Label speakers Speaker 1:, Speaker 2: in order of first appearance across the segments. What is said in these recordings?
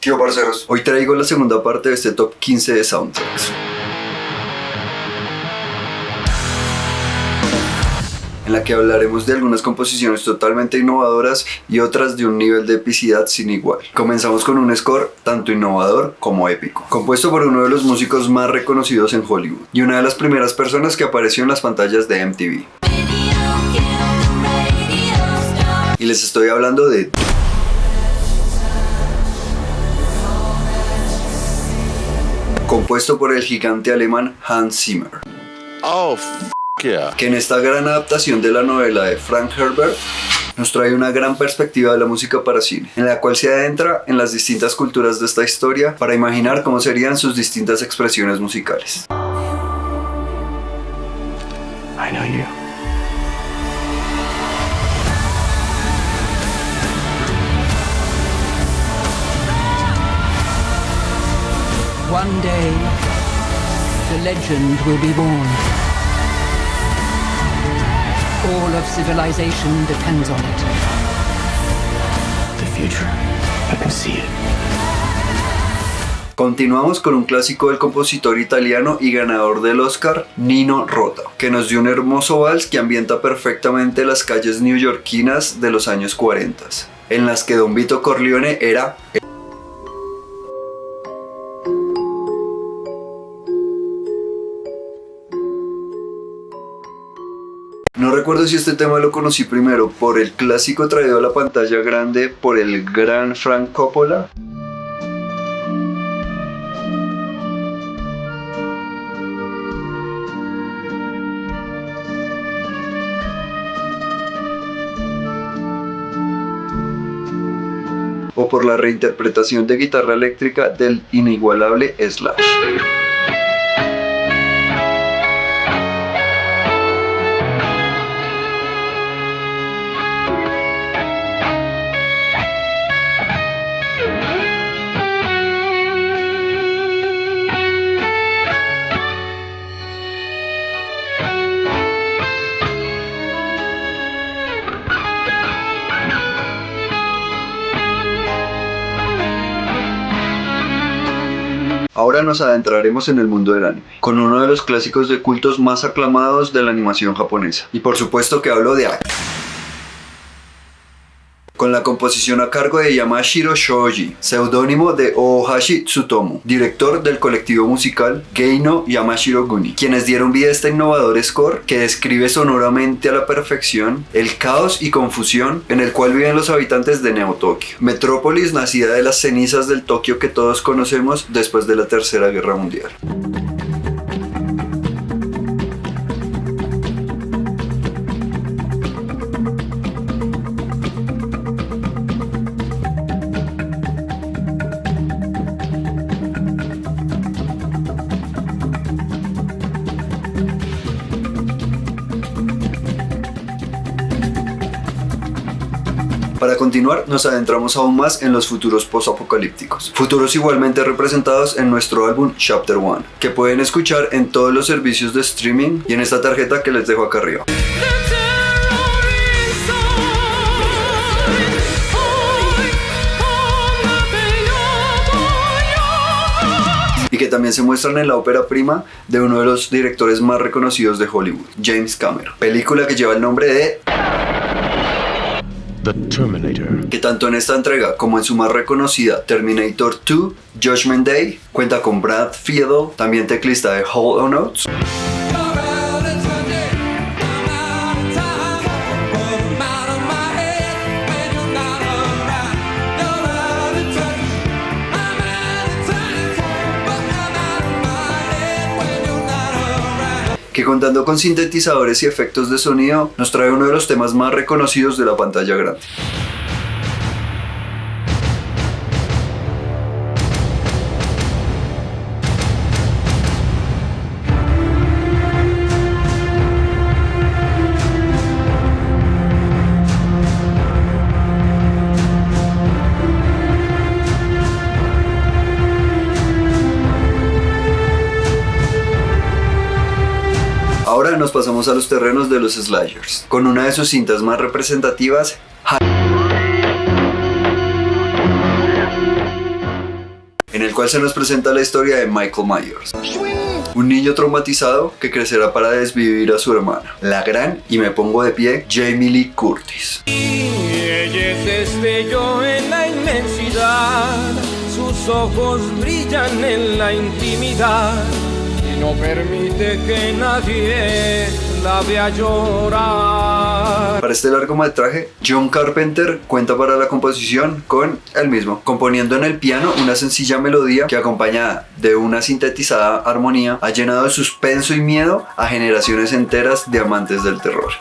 Speaker 1: Tío parceros, hoy traigo la segunda parte de este top 15 de soundtracks, en la que hablaremos de algunas composiciones totalmente innovadoras y otras de un nivel de epicidad sin igual. Comenzamos con un score tanto innovador como épico, compuesto por uno de los músicos más reconocidos en Hollywood y una de las primeras personas que apareció en las pantallas de MTV. Y les estoy hablando de compuesto por el gigante alemán Hans Zimmer. Que en esta gran adaptación de la novela de Frank Herbert nos trae una gran perspectiva de la música para cine, en la cual se adentra en las distintas culturas de esta historia para imaginar cómo serían sus distintas expresiones musicales.
Speaker 2: I know you.
Speaker 3: One day, the legend will be born. All of civilization depends on it.
Speaker 2: The future. I can see it.
Speaker 1: Continuamos con un clásico del compositor italiano y ganador del Oscar, Nino Rota, que nos dio un hermoso vals que ambienta perfectamente las calles neoyorquinas de los años 40, en las que Don Vito Corleone era No recuerdo si este tema lo conocí primero por el clásico traído a la pantalla grande por el gran Frank Coppola, o por la reinterpretación de guitarra eléctrica del inigualable Slash. Ahora nos adentraremos en el mundo del anime, con uno de los clásicos de cultos más aclamados de la animación japonesa. Y por supuesto que hablo de Akira, con la composición a cargo de Yamashiro Shoji, seudónimo de Oohashi Tsutomu, director del colectivo musical Geino Yamashiro Guni, quienes dieron vida a este innovador score que describe sonoramente a la perfección el caos y confusión en el cual viven los habitantes de Neo Tokio, metrópolis nacida de las cenizas del Tokio que todos conocemos después de la Tercera Guerra Mundial. Para continuar, nos adentramos aún más en los futuros post-apocalípticos. Futuros igualmente representados en nuestro álbum Chapter 1, que pueden escuchar en todos los servicios de streaming y en esta tarjeta que les dejo acá arriba. Y que también se muestran en la ópera prima de uno de los directores más reconocidos de Hollywood, James Cameron. Película que lleva el nombre de
Speaker 2: The Terminator.
Speaker 1: Que tanto en esta entrega como en su más reconocida Terminator 2, Judgment Day, cuenta con Brad Fiedel, también teclista de Hall & Oates, que contando con sintetizadores y efectos de sonido nos trae uno de los temas más reconocidos de la pantalla grande. Ahora nos pasamos a los terrenos de los slashers, con una de sus cintas más representativas, en el cual se nos presenta la historia de Michael Myers, un niño traumatizado que crecerá para desvivir a su hermana, la gran, y me pongo de pie, Jamie Lee Curtis.
Speaker 4: Ella es destello en la inmensidad, sus ojos brillan en la intimidad y no permite que nadie la vea llorar.
Speaker 1: Para este largometraje, John Carpenter cuenta para la composición con él mismo, componiendo en el piano una sencilla melodía que, acompañada de una sintetizada armonía, ha llenado de suspenso y miedo a generaciones enteras de amantes del terror.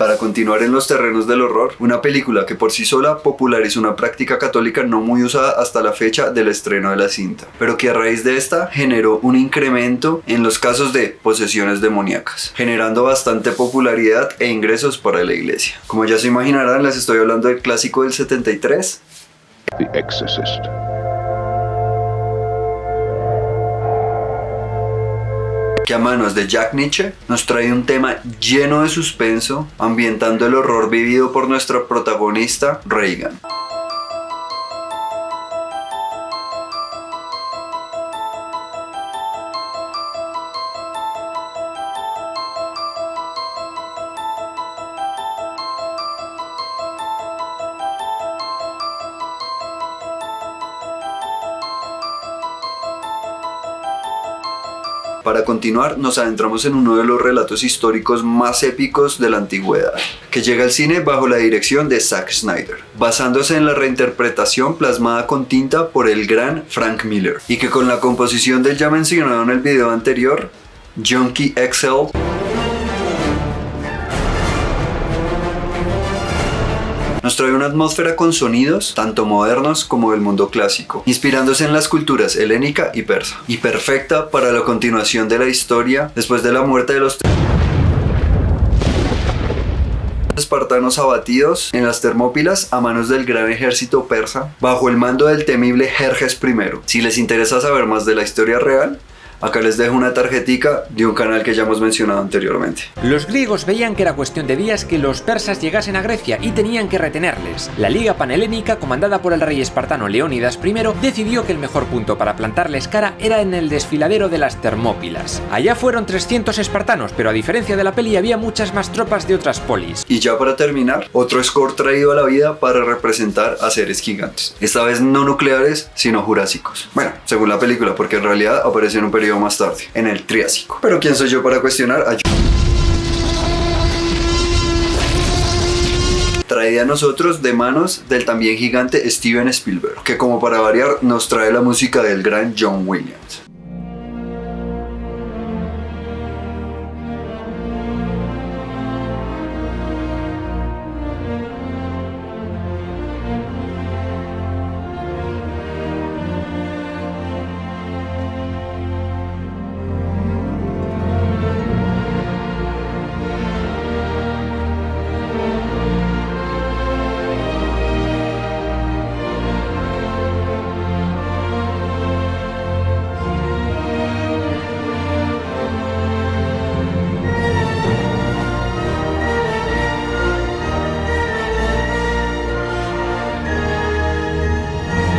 Speaker 1: Para continuar en los terrenos del horror, una película que por sí sola popularizó una práctica católica no muy usada hasta la fecha del estreno de la cinta, pero que a raíz de esta generó un incremento en los casos de posesiones demoníacas, generando bastante popularidad e ingresos para la iglesia. Como ya se imaginarán, les estoy hablando del clásico del 73,
Speaker 5: The Exorcist.
Speaker 1: que a manos de Jack Nitzsche nos trae un tema lleno de suspenso, ambientando el horror vivido por nuestra protagonista Regan. Para continuar, nos adentramos en uno de los relatos históricos más épicos de la antigüedad, que llega al cine bajo la dirección de Zack Snyder, basándose en la reinterpretación plasmada con tinta por el gran Frank Miller, y que con la composición del ya mencionado en el video anterior, Junkie XL, nos trae una atmósfera con sonidos tanto modernos como del mundo clásico, inspirándose en las culturas helénica y persa, y perfecta para la continuación de la historia después de la muerte de los espartanos abatidos en las Termópilas a manos del gran ejército persa bajo el mando del temible Jerjes I. Si les interesa saber más de la historia real, acá les dejo una tarjetica de un canal que ya hemos mencionado anteriormente.
Speaker 6: Los griegos veían que era cuestión de días que los persas llegasen a Grecia y tenían que retenerles. La Liga Panhelénica, comandada por el rey espartano Leónidas I, decidió que el mejor punto para plantarles cara era en el desfiladero de las Termópilas. Allá fueron 300 espartanos, pero a diferencia de la peli había muchas más tropas de otras polis.
Speaker 1: Y ya para terminar, otro score traído a la vida para representar a seres gigantes. Esta vez no nucleares, sino jurásicos. Bueno, según la película, porque en realidad apareció en un periodo más tarde, en el Triásico. Pero ¿quién soy yo para cuestionar a traída a nosotros de manos del también gigante Steven Spielberg, que como para variar nos trae la música del gran John Williams.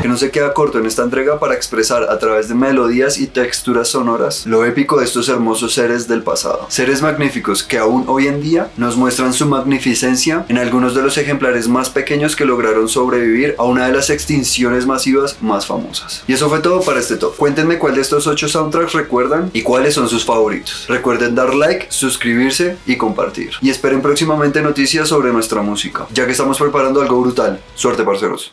Speaker 1: Que no se queda corto en esta entrega para expresar a través de melodías y texturas sonoras lo épico de estos hermosos seres del pasado. Seres magníficos que aún hoy en día nos muestran su magnificencia en algunos de los ejemplares más pequeños que lograron sobrevivir a una de las extinciones masivas más famosas. Y eso fue todo para este top. Cuéntenme cuál de estos 8 soundtracks recuerdan y cuáles son sus favoritos. Recuerden dar like, suscribirse y compartir. Y esperen próximamente noticias sobre nuestra música, ya que estamos preparando algo brutal. Suerte, parceros.